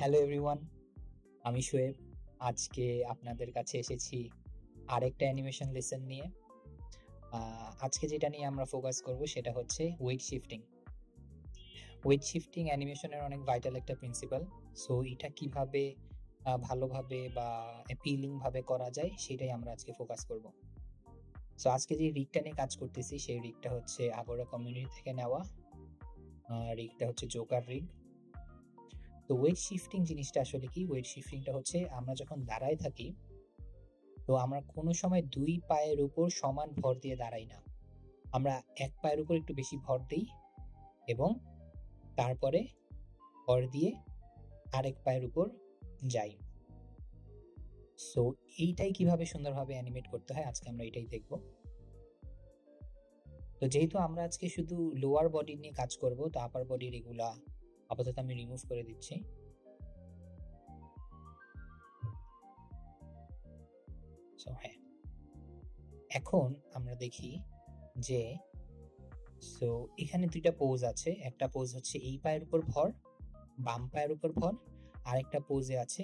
Hello everyone, আমি শোয়েব। আজকে আপনাদের কাছে এসেছি আরেকটা অ্যানিমেশন লেসন নিয়ে। আজকে যেটা নিয়ে আমরা ফোকাস করব সেটা হচ্ছে ওয়েট শিফটিং। ওয়েট শিফটিং অ্যানিমেশনের অনেক ভাইটাল একটা প্রিন্সিপাল। সো এটা কিভাবে ভালোভাবে বা অ্যাপিলিংভাবে করা যায় সেটাই আমরা আজকে ফোকাস করব। সো আজকে যে রিগটা নিয়ে কাজ করতেছি সেই রিগটা হচ্ছে আগোরা কমিউনিটি থেকে নেওয়া। রিগটা হচ্ছে জোকার রিগ। তো ওয়েট শিফটিং জিনিসটা আসলে কি? ওয়েট শিফটিংটা হচ্ছে আমরা যখন দাঁড়ায় থাকি, তো আমরা কোনো সময় দুই পায়ের উপর সমান ভর দিয়ে দাঁড়াই না। আমরা এক পায়ের উপর একটু বেশি ভর দিই এবং তারপরে ভর দিয়ে আরেক পায়ের উপর যাই। সো এইটাই কিভাবে সুন্দরভাবে অ্যানিমেট করতে হয় আজকে আমরা এটাই দেখব। তো যেহেতু আমরা আজকে শুধু লোয়ার বডি নিয়ে কাজ করব, তো আপার বডির এগুলা আপাতত আমি রিমুভ করে দিচ্ছি। সো হ্যাঁ, এখন আমরা দেখি যে সো এখানে দুইটা পোজ আছে। একটা পোজ হচ্ছে এই পায়ের উপর ভর, বাম পায়ের উপর ভর, আর একটা পোজে আছে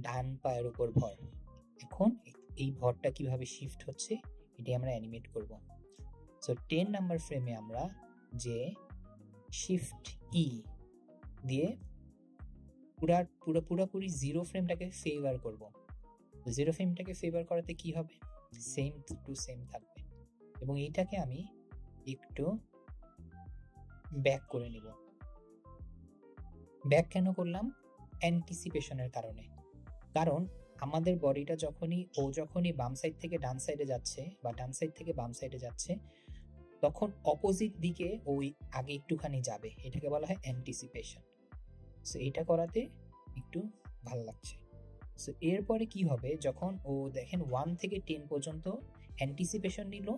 ডান পায়ের উপর ভর। এখন এই ভরটা কিভাবে শিফট হচ্ছে এটি আমরা অ্যানিমেট করব। সো 10 নাম্বার ফ্রেমে আমরা যে শিফট ই দিয়ে পুরোপুরি জিরো ফ্রেমটাকে ফেভার করব। জিরো ফ্রেমটাকে ফেভার করাতে কি হবে? সেম টু সেম থাকবে এবং এইটাকে আমি একটু ব্যাক করে নিব। ব্যাক কেন করলাম? অ্যান্টিসিপেশনের কারণে। কারণ আমাদের বডিটা যখনই বাম সাইড থেকে ডান সাইডে যাচ্ছে বা ডান সাইড থেকে বাম সাইডে যাচ্ছে, তখন অপোজিট দিকে ওই আগে একটুখানি যাবে। এটাকে বলা হয় অ্যান্টিসিপেশন। সো এটা করাতে একটু ভালো লাগছে। সো এরপরে কি হবে? যখন ও দেখেন 1 থেকে 10 পর্যন্ত অ্যান্টিসিপেশন নিল,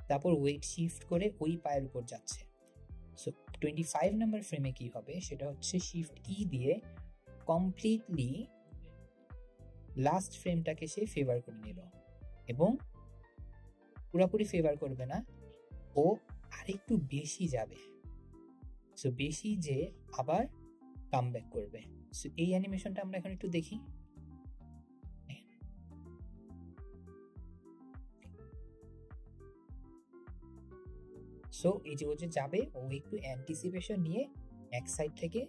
তারপর ওয়েট শিফট করে ওই পায়ের উপর যাচ্ছে। সো 25 নাম্বার ফ্রেমে কি হবে সেটা হচ্ছে শিফট ই দিয়ে কমপ্লিটলি লাস্ট ফ্রেমটাকে সে ফেভার করে নিল এবং পুরোপুরি ফেভার করবে না, ও আরেকটু বেশি যাবে। সো বেশি যে আবার কাম ব্যাক করবে। সো এই অ্যানিমেশনটা আমরা এখন একটু দেখি। সো এই যে ও যে যাবে, ও একটু অ্যান্টিসিপেশন নিয়ে এক সাইড থেকে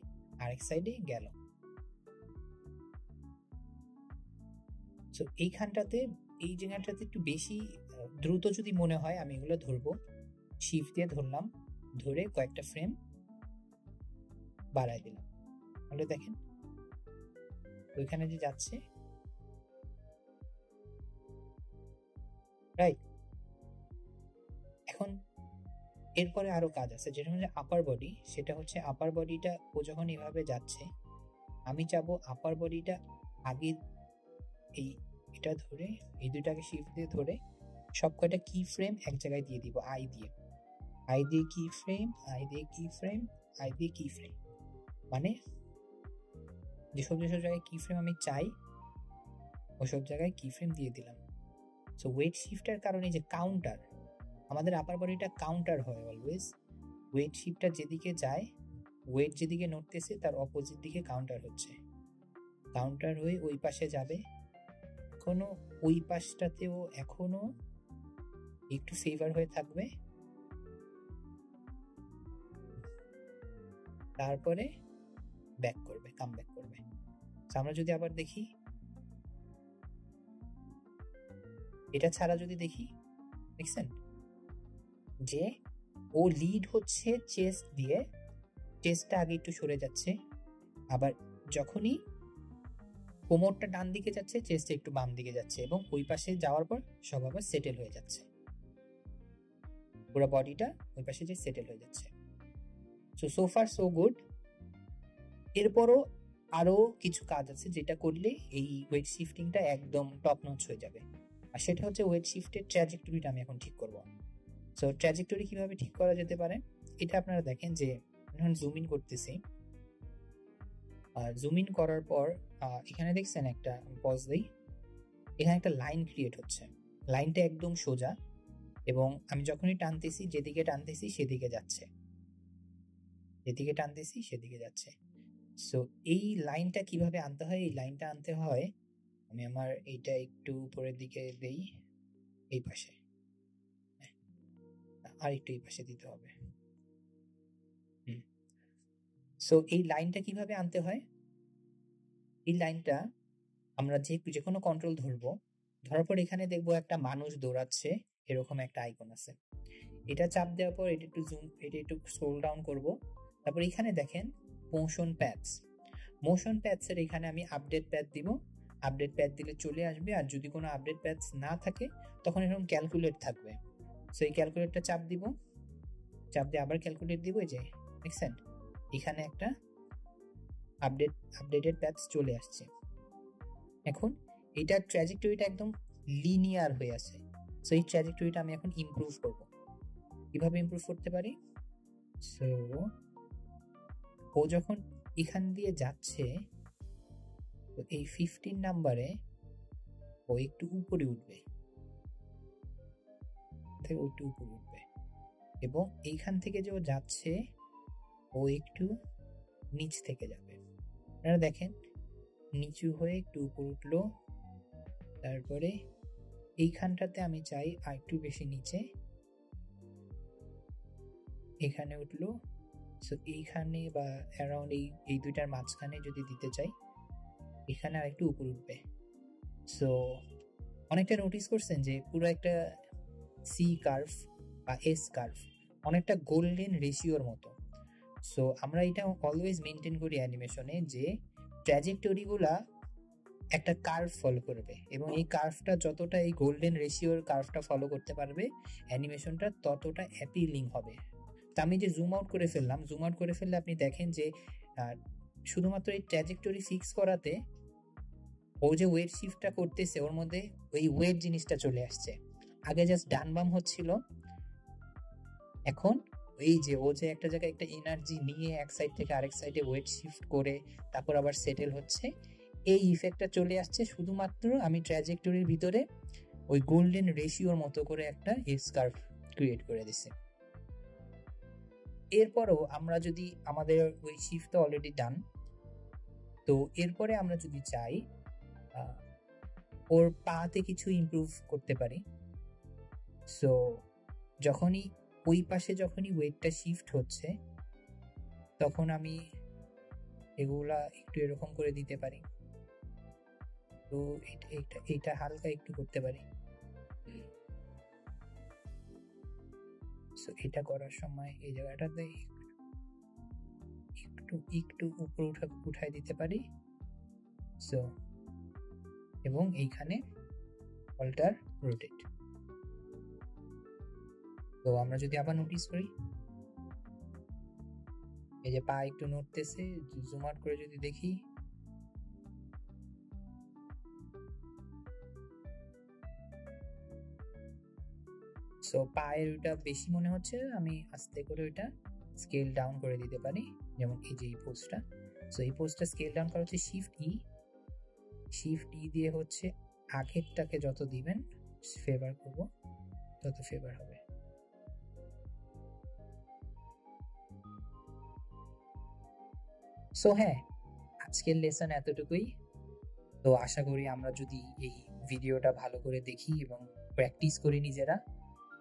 আরেক সাইডে গেল। সো এই জায়গাটাতে একটু বেশি দ্রুত যদি মনে হয়, আমি এগুলো ধরবো, শিফট দিয়ে ধরলাম, ধরে কয়েকটা ফ্রেম বাড়াই দিলাম। তাহলে দেখেন ওইখানে যে যাচ্ছে, রাইট? এখন এরপরে আরো কাজ আছে, যেটা হচ্ছে আপার বডি। সেটা হচ্ছে আপার বডিটা ও যখন এভাবে যাচ্ছে, আমি চাবো আপার বডিটা আগে এটা ধরে, এই দুটাকে শিফট দিয়ে ধরে সব কয়টা কি ফ্রেম এক জায়গায় দিয়ে দিব। আই দিয়ে কি ফ্রেম, আই দিয়ে কি ফ্রেম, আই দিয়ে কি ফ্রেম, মানে যেসব জায়গায় কি ফ্রেম আমি চাই ওসব জায়গায় কি ফ্রেম দিয়ে দিলাম। সো ওয়েট শিফটের কারণে যে কাউন্টার, আমাদের আপার বডিটা কাউন্টার হয় অলওয়েজ। ওয়েট শিফটটা যেদিকে যায়, ওয়েট যেদিকে নড়তেছে তার অপোজিট দিকে কাউন্টার হচ্ছে, কাউন্টার হয়ে ওই পাশে যাবে। এখনো ওই পাশটাতেও এখনো একটু ফেভার হয়ে থাকবে, তারপরে ব্যাক করবে, কাম ব্যাক করবে। আমরা যদি আবার দেখি, এটা ছাড়া যদি দেখি, দেখছেন যে ও লিড হচ্ছে চেস্ট দিয়ে, চেস্টটা আগে একটু সরে যাচ্ছে, আবার যখনই কোমরটা ডান দিকে যাচ্ছে চেস্টটা একটু বাম দিকে যাচ্ছে এবং ওই পাশে যাওয়ার পর সব আবার সেটেল হয়ে যাচ্ছে, পুরো বডিটা ওই পাশে যে সেটেল হয়ে যাচ্ছে। So far so good. এরপরও আরো কিছু কাজ আছে যেটা করলে এই ওয়েট শিফটিংটা একদম টপ নচ হয়ে যাবে, আর সেটা হচ্ছে ওয়েট শিফটের ট্র্যাজেক্টরিটা আমি এখন ঠিক করব। সো ট্র্যাজেক্টরি কিভাবে ঠিক করা যেতে পারে এটা আপনারা দেখেন যে এখন জুম ইন করতেছি। জুম ইন করার পর এখানে দেখছেন একটা পজ দেই, এখানে একটা লাইন ক্রিয়েট হচ্ছে। লাইনটা একদম সোজা এবং আমি যখনই টানতেছি, যেদিকে টানতেছি সেদিকে যাচ্ছে, যেদিকে টানতেছি সেদিকে যাচ্ছে। সো এই লাইনটা কিভাবে আনতে হয়, এই লাইনটা আনতে হয়, আমি আমার এইটা একটু উপরের দিকে দেই, এই পাশে, আর একটু এই পাশে দিতে হবে। সো এই লাইনটা কিভাবে আনতে হয়, এই লাইনটা আমরা যে কোনো কন্ট্রোল ধরবো, ধরার পর এখানে দেখবো একটা মানুষ দৌড়াচ্ছে, এরকম একটা আইকন আছে। এটা চাপ দেওয়ার পর এটা একটু জুম, এটা একটু স্ক্রল ডাউন করব। তারপর এখানে দেখেন মোশন প্যাডস, মোশন প্যাডস এর এখানে আমি আপডেট প্যাড দিব। আপডেট প্যাড দিলে চলে আসবে, আর যদি কোনো আপডেট প্যাডস না থাকে তখন এরকম ক্যালকুলেট থাকবে। সো এই ক্যালকুলেটটা চাপ দিব, চাপ দিয়ে আবার ক্যালকুলেট দিব, এই যে দেখছেন এখানে একটা আপডেটেড প্যাডস চলে আসছে। এখন এটার ট্র্যাজেক্টরিটা একদম লিনিয়ার হয়ে আছে। সো এই ট্র্যাজেক্টরিটা আমি এখন ইমপ্রুভ করব। কিভাবে ইমপ্রুভ করতে পারি? সো ও যখন এখান দিয়ে যাচ্ছে, তো এই 15 নাম্বারে ও একটু উপরে উঠবে, একটু উপরে উঠবে, এবং এইখান থেকে যে ও যাচ্ছে ও একটু নিচ থেকে যাবে। আপনারা দেখেন নিচু হয়ে একটু উপর উঠলো, তারপরে এইখানটাতে আমি চাই আর একটু বেশি নিচে, এখানে উঠলো। সো এইখানে বা অ্যারাউন্ড এই দুইটার মাঝখানে যদি দিতে চাই, এখানে আর একটু উপর উঠবে। সো অনেকটা নোটিস করছেন যে পুরো একটা সি কার্ভ বা এস কার্ভ অনেকটা গোল্ডেন রেশিওর মতো। সো আমরা এটা অলওয়েজ মেনটেন করি অ্যানিমেশনে, যে ট্র্যাজেক্টরিগুলা একটা কার্ভ ফলো করবে, এবং এই কার্ভটা যতটা এই গোল্ডেন রেশিওর কার্ভটা ফলো করতে পারবে অ্যানিমেশনটা ততটা অ্যাপিলিং হবে। তা আমি যে জুম আউট করে ফেললাম, জুম আউট করে ফেললে আপনি দেখেন যে শুধুমাত্র এই ট্র্যাজেক্টরি ফিক্স করাতে ও যে ওয়েট শিফটটা করতেছে ওর মধ্যে ওই ওয়েট জিনিসটা চলে আসছে। আগে জাস্ট ডান বাম হচ্ছিল, এখন এই যে ও যে একটা জায়গায় একটা এনার্জি নিয়ে এক সাইড থেকে আরেক সাইডে ওয়েট শিফট করে তারপর আবার সেটেল হচ্ছে, এই ইফেক্টটা চলে আসছে শুধুমাত্র আমি ট্র্যাজেক্টরির ভিতরে ওই গোল্ডেন রেশিওর মতো করে একটা এস কার্ভ ক্রিয়েট করে দিছে। এরপরও আমরা যদি আমাদের ওই শিফট তো অলরেডি ডান, তো এরপরে আমরা যদি চাই ওর পাতে কিছু ইমপ্রুভ করতে পারি। সো যখনই ওই পাশে যখনই ওয়েটটা শিফট হচ্ছে তখন আমি এগুলা একটু এরকম করে দিতে পারি। তো এটা হালকা একটু করতে পারি। সো এটা করার সময় এই জায়গাটাতে একটু উপরে উঠাই দিতে পারি। সো এবং এইখানে অল্টার রোটেট। তো আমরা যদি আবার নোটিস করি এই যে পা একটু নড়তেছে, জুম আউট করে যদি দেখি সো পায়ের ওইটা বেশি মনে হচ্ছে, আমি আস্তে করে ওইটা স্কেল ডাউন করে দিতে পারি। যেমন এই যে এই পোস্টটা, সো এই পোস্টটা স্কেল ডাউন করা হচ্ছে শিফট ই দিয়ে হচ্ছে আগেরটাকে যত দিবেন ফেভার করব তত ফেভার হবে। সো হ্যাঁ, আজকের লেসন এতটুকুই। তো আশা করি আমরা যদি এই ভিডিওটা ভালো করে দেখি এবং প্র্যাকটিস করি নিজেরা,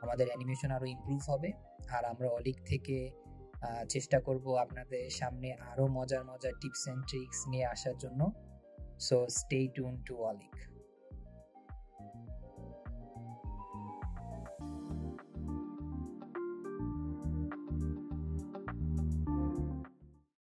আমাদের অ্যানিমেশন আরো ইমপ্রুভ হবে। আর আমরা অলিক থেকে চেষ্টা করব আপনাদের সামনে আরো মজার টিপস এন্ড ট্রিক্স নিয়ে আসার জন্য। সো স্টে টিউন টু অলিক।